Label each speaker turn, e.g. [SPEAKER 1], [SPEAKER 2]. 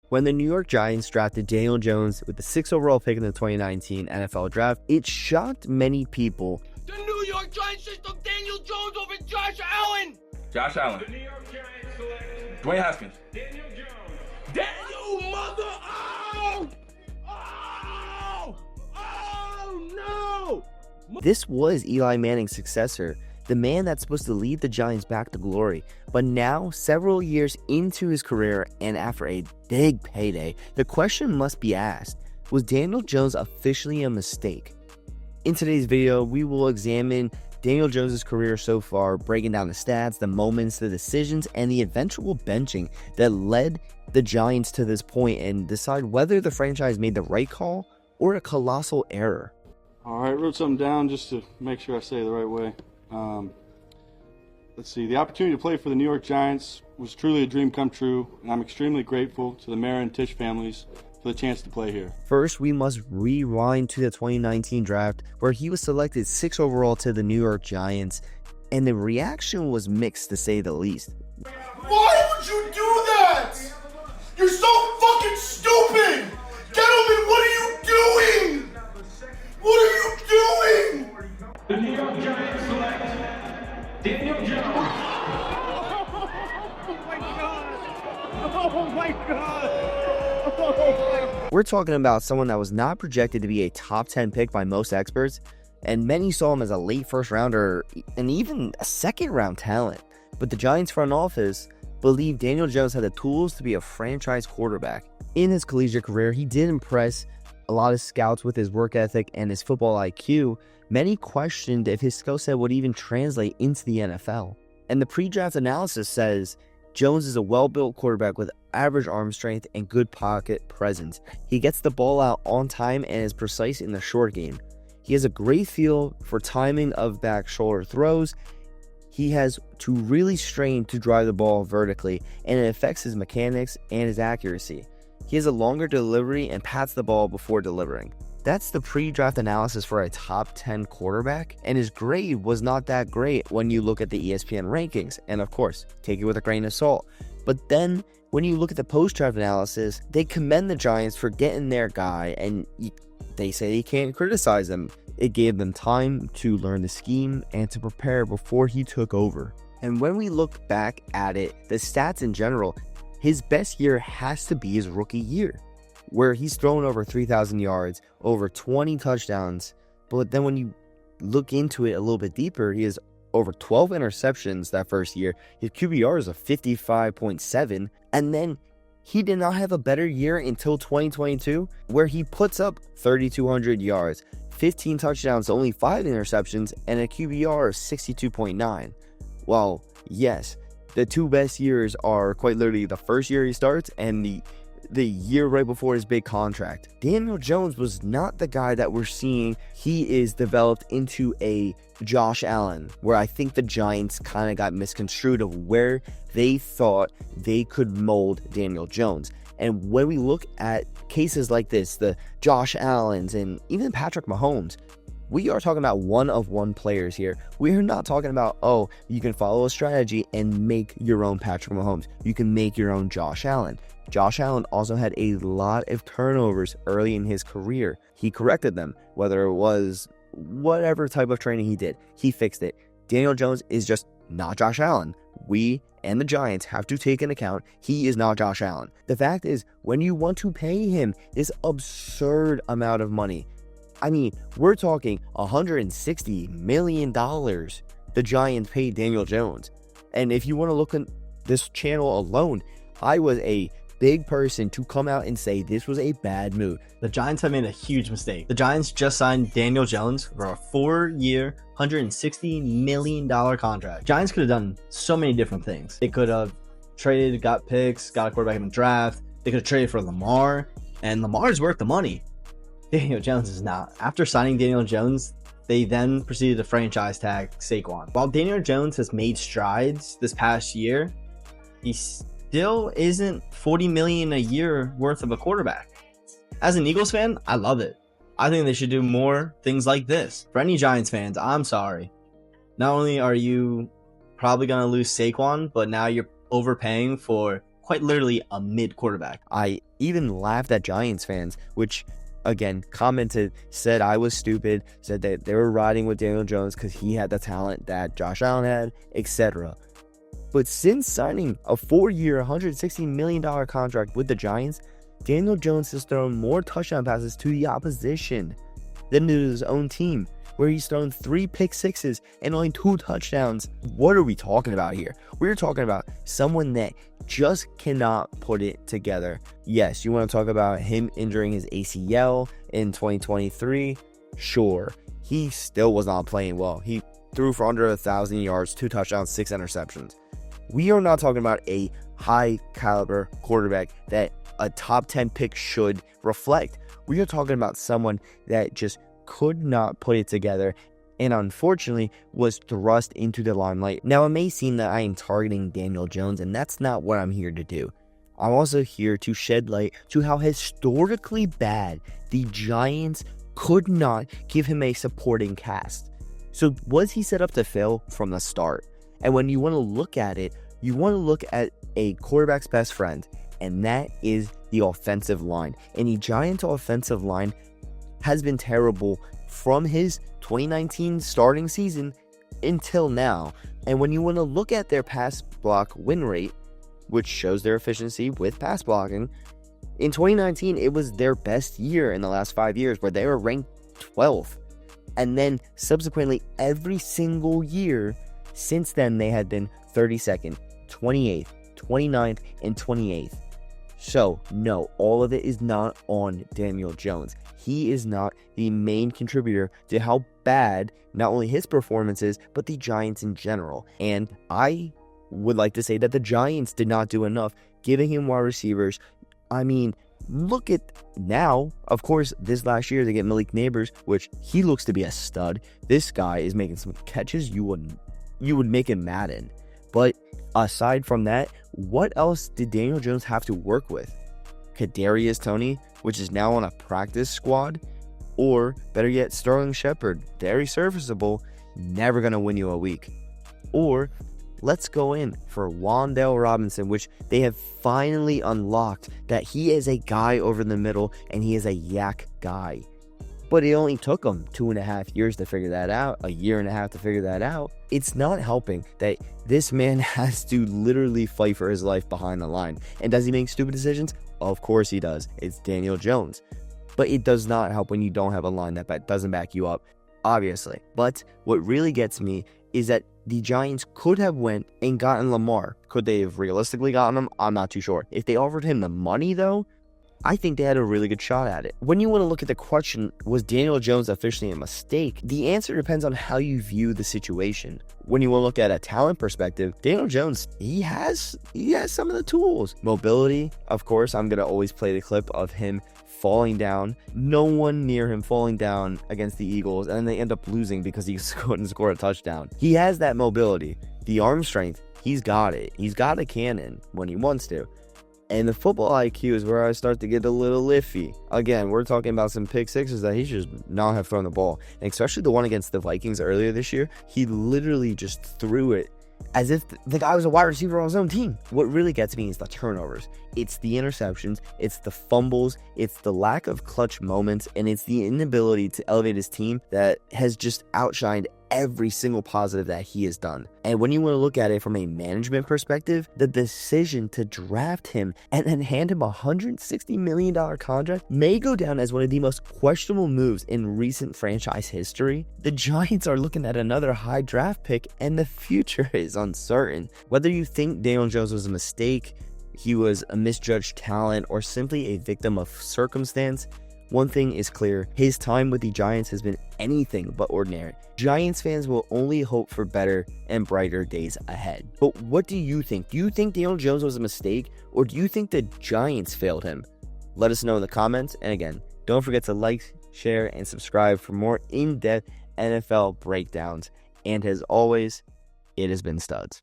[SPEAKER 1] When the New York Giants drafted Daniel Jones with the 6th overall pick in the 2019 NFL Draft, it shocked many people.
[SPEAKER 2] The New York Giants just took Daniel Jones over Josh Allen!
[SPEAKER 3] Josh Allen.
[SPEAKER 4] The New York Giants select
[SPEAKER 3] Dwayne Haskins.
[SPEAKER 4] Daniel Jones.
[SPEAKER 3] Daniel mother! Oh! Oh no!
[SPEAKER 1] This was Eli Manning's successor, the man that's supposed to lead the Giants back to glory. But now, several years into his career and after a big payday, the question must be asked, was Daniel Jones officially a mistake? In today's video, we will examine Daniel Jones' career so far, breaking down the stats, the moments, the decisions, and the eventual benching that led the Giants to this point, and decide whether the franchise made the right call or a colossal error.
[SPEAKER 5] All right, wrote something down just to make sure I say it the right way. Let's see. The opportunity to play for the New York Giants was truly a dream come true, and I'm extremely grateful to the Mara and Tish families for the chance to play here.
[SPEAKER 1] First, we must rewind to the 2019 draft, where he was selected 6th overall to the New York Giants, and the reaction was mixed to say the least.
[SPEAKER 6] Why would you do that? You're so fucking stupid! Gentlemen, what are you doing? What are you doing?
[SPEAKER 4] The New York Giants select Daniel Jones.
[SPEAKER 7] Oh my god!
[SPEAKER 1] We're talking about someone that was not projected to be a top 10 pick by most experts, and many saw him as a late first rounder and even a second round talent. But the Giants front office believed Daniel Jones had the tools to be a franchise quarterback. In his collegiate career, he did impress a lot of scouts with his work ethic and his football IQ. Many questioned if his skill set would even translate into the NFL. And the pre-draft analysis says Jones is a well-built quarterback with average arm strength and good pocket presence. He gets the ball out on time and is precise in the short game. He has a great feel for timing of back shoulder throws. He has to really strain to drive the ball vertically, and it affects his mechanics and his accuracy. He has a longer delivery and pats the ball before delivering. That's the pre-draft analysis for a top 10 quarterback, and his grade was not that great when you look at the ESPN rankings, and of course, take it with a grain of salt. But then, when you look at the post-draft analysis, they commend the Giants for getting their guy, and they say you can't criticize them. It gave them time to learn the scheme and to prepare before he took over. And when we look back at it, the stats in general, his best year has to be his rookie year, where he's thrown over 3,000 yards, over 20 touchdowns. But then when you look into it a little bit deeper, he has over 12 interceptions that first year. His QBR is a 55.7. And then he did not have a better year until 2022, where he puts up 3,200 yards, 15 touchdowns, only 5 interceptions, and a QBR of 62.9. Well, yes, the two best years are quite literally the first year he starts and the year right before his big contract. Daniel Jones was not the guy that we're seeing. He is developed into a Josh Allen, where I think the Giants kind of got misconstrued of where they thought they could mold Daniel Jones. And when we look at cases like this, the Josh Allens and even Patrick Mahomes, we are talking about one-of-one players here. We are not talking about, oh, you can follow a strategy and make your own Patrick Mahomes. You can make your own Josh Allen. Josh Allen also had a lot of turnovers early in his career. He corrected them, whether it was whatever type of training he did. He fixed it. Daniel Jones is just not Josh Allen. We and the Giants have to take into account he is not Josh Allen. The fact is, when you want to pay him this absurd amount of money, I mean, we're talking $160 million the Giants paid Daniel Jones. And if you want to look at this channel alone, I was a big person to come out and say this was a bad move.
[SPEAKER 7] The Giants have made a huge mistake. The Giants just signed Daniel Jones for a 4-year, $160 million contract. Giants could have done so many different things. They could have traded, got picks, got a quarterback in the draft. They could have traded for Lamar, and Lamar's worth the money. Daniel Jones is not. After signing Daniel Jones, they then proceeded to franchise tag Saquon. While Daniel Jones has made strides this past year, he still isn't $40 million a year worth of a quarterback. As an Eagles fan, I love it. I think they should do more things like this. For any Giants fans, I'm sorry. Not only are you probably going to lose Saquon, but now you're overpaying for quite literally a mid quarterback.
[SPEAKER 1] I even laughed at Giants fans, which again commented, said I was stupid, said that they were riding with Daniel Jones because he had the talent that Josh Allen had, etc. But since signing a 4-year, $160 million contract with the Giants, Daniel Jones has thrown more touchdown passes to the opposition than to his own team, where he's thrown 3 pick sixes and only 2 touchdowns. What are we talking about here? We're talking about someone that just cannot put it together. Yes, you want to talk about him injuring his ACL in 2023? Sure. He still was not playing well. He threw for under 1,000 yards, 2 touchdowns, 6 interceptions. We are not talking about a high caliber quarterback that a top 10 pick should reflect. We are talking about someone that just could not put it together and unfortunately was thrust into the limelight. Now, it may seem that I am targeting Daniel Jones, and that's not what I'm here to do. I'm also here to shed light to how historically bad the Giants could not give him a supporting cast. So was he set up to fail from the start? And when you want to look at it, you want to look at a quarterback's best friend, and that is the offensive line. And the Giants offensive line has been terrible from his 2019 starting season until now. And when you want to look at their pass block win rate, which shows their efficiency with pass blocking, in 2019, it was their best year in the last 5 years, where they were ranked 12th. And then subsequently, every single year since then, they had been 32nd, 28th, 29th, and 28th. So, no, all of it is not on Daniel Jones. He is not the main contributor to how bad not only his performance is, but the Giants in general. And I would like to say that the Giants did not do enough giving him wide receivers. I mean, look at now. Of course, this last year they get Malik Neighbors, which he looks to be a stud. This guy is making some catches you would make him Madden. But aside from that, what else did Daniel Jones have to work with? Kadarius Toney, which is now on a practice squad, or better yet, Sterling Shepard, very serviceable, never going to win you a week. Or let's go in for Wan'Dale Robinson, which they have finally unlocked that he is a guy over the middle and he is a yak guy. But it only took him 2.5 years to figure that out, 1.5 years to figure that out. It's not helping that this man has to literally fight for his life behind the line. And does he make stupid decisions? Of course he does. It's Daniel Jones. But it does not help when you don't have a line that doesn't back you up, obviously. But what really gets me is that the Giants could have went and gotten Lamar. Could they have realistically gotten him? I'm not too sure. If they offered him the money, though, I think they had a really good shot at it. When you want to look at the question, was Daniel Jones officially a mistake? The answer depends on how you view the situation. When you want to look at a talent perspective, Daniel Jones, he has some of the tools. Mobility, of course, I'm going to always play the clip of him falling down. No one near him falling down against the Eagles, and then they end up losing because he couldn't score a touchdown. He has that mobility. The arm strength, he's got it. He's got a cannon when he wants to. And the football IQ is where I start to get a little iffy. Again, we're talking about some pick sixes that he should not have thrown the ball. And especially the one against the Vikings earlier this year, he literally just threw it as if the guy was a wide receiver on his own team. What really gets me is the turnovers. It's the interceptions, it's the fumbles, it's the lack of clutch moments, and it's the inability to elevate his team that has just outshined every single positive that he has done. And when you want to look at it from a management perspective, the decision to draft him and then hand him a $160 million contract may go down as one of the most questionable moves in recent franchise history. The Giants are looking at another high draft pick, and the future is uncertain. Whether you think Daniel Jones was a mistake, he was a misjudged talent, or simply a victim of circumstance, one thing is clear: his time with the Giants has been anything but ordinary. Giants fans will only hope for better and brighter days ahead. But what do you think? Do you think Daniel Jones was a mistake, or do you think the Giants failed him? Let us know in the comments. And again, don't forget to like, share, and subscribe for more in-depth NFL breakdowns. And as always, it has been Studs.